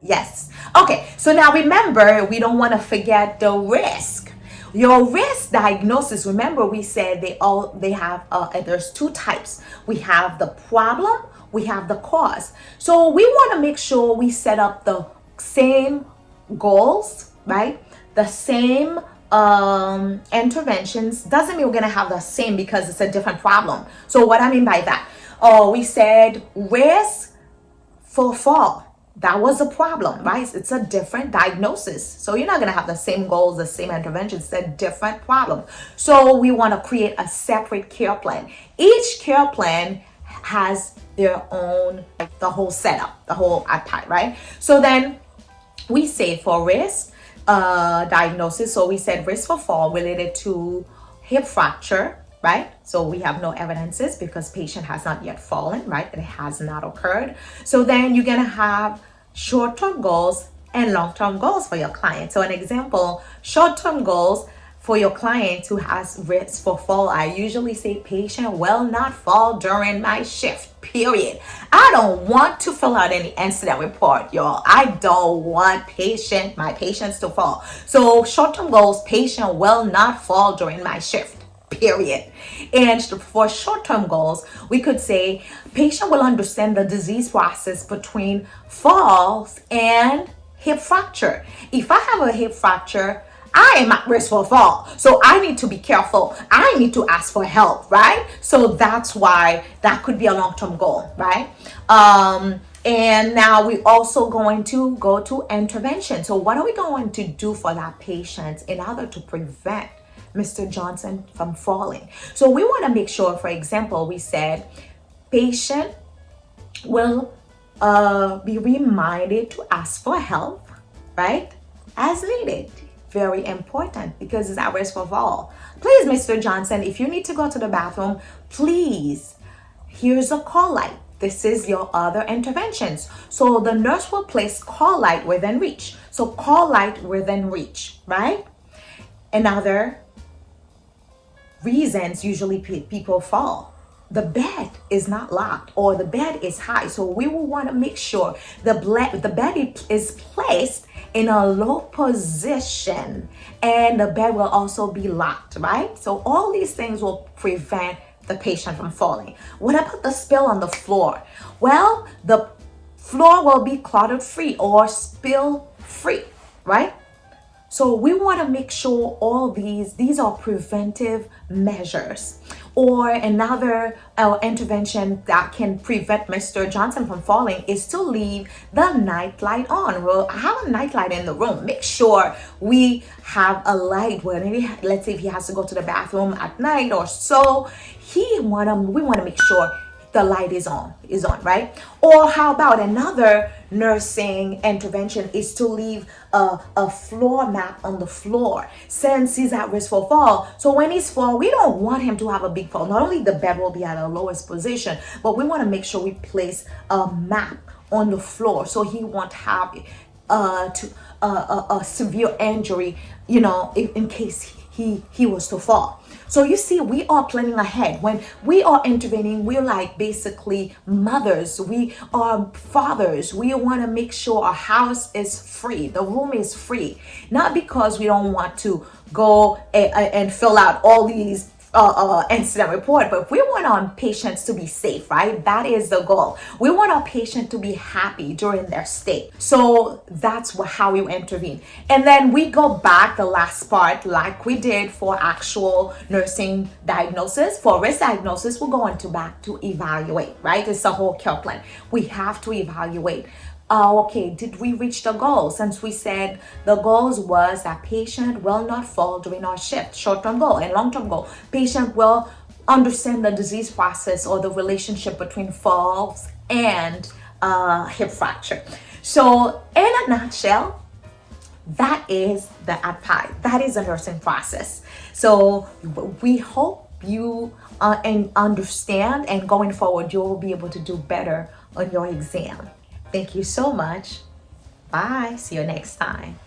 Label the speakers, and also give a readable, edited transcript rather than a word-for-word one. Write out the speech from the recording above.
Speaker 1: Yes. Okay, so now remember, we don't want to forget the risk. Your risk diagnosis, remember we said they have there's two types. We have the problem, we have the cause. So we want to make sure we set up the same goals, right? The same interventions. Doesn't mean we're gonna have the same because it's a different problem. So what I mean by that, we said risk for fall. That was a problem, right? It's a different diagnosis. So you're not going to have the same goals, the same interventions. It's a different problem. So we want to create a separate care plan. Each care plan has their own, like the whole setup, the whole ADPIE, right? So then we say for risk diagnosis, so we said risk for fall related to hip fracture, right? So we have no evidences because patient has not yet fallen, right? It has not occurred. So then you're gonna have short-term goals and long-term goals for your client. So an example, short-term goals for your client who has risk for fall, I usually say patient will not fall during my shift, period. I don't want to fill out any incident report, y'all. I don't want my patients to fall. So short-term goals, patient will not fall during my shift, period. And for short-term goals, we could say patient will understand the disease process between falls and hip fracture. If I have a hip fracture, I am at risk for fall. So I need to be careful. I need to ask for help, right? So that's why that could be a long-term goal, right? And now we're also going to go to intervention. So what are we going to do for that patient in order to prevent Mr. Johnson from falling? So we want to make sure, for example, we said patient will be reminded to ask for help, right? As needed. Very important because it's at risk for fall. Please, Mr. Johnson, if you need to go to the bathroom, please, here's a call light. This is your other interventions. So the nurse will place call light within reach. So call light within reach, right? Another reasons usually people fall. The bed is not locked or the bed is high. So we will want to make sure the bed is placed in a low position and the bed will also be locked, right? So all these things will prevent the patient from falling. What about the spill on the floor? Well, the floor will be cluttered free or spill free, right? So we want to make sure all these are preventive measures. Or another intervention that can prevent Mr. Johnson from falling is to leave the night light on. Well, have a night light in the room. Make sure we have a light where maybe, let's say if he has to go to the bathroom at night or so, we want to make sure the light is on, right? Or how about another nursing intervention is to leave a floor mat on the floor since he's at risk for fall. So when he's fall, we don't want him to have a big fall. Not only the bed will be at a lowest position, but we want to make sure we place a mat on the floor so he won't have a severe injury, in case he was to fall. So you see, we are planning ahead. When we are intervening, we're like basically mothers. We are fathers. We want to make sure our house is free. The room is free. Not because we don't want to go and fill out all these incident report, but we want our patients to be safe, right? That is the goal. We want our patient to be happy during their stay. So that's how we intervene. And then we go back the last part like we did for actual nursing diagnosis. For risk diagnosis, we're going back to evaluate, right? It's a whole care plan. We have to evaluate. Okay, did we reach the goal? Since we said the goals was that patient will not fall during our shift, short-term goal and long-term goal. Patient will understand the disease process or the relationship between falls and hip fracture. So in a nutshell, that is the ADPIE. That is the nursing process. So we hope you understand, and going forward, you will be able to do better on your exam. Thank you so much. Bye. See you next time.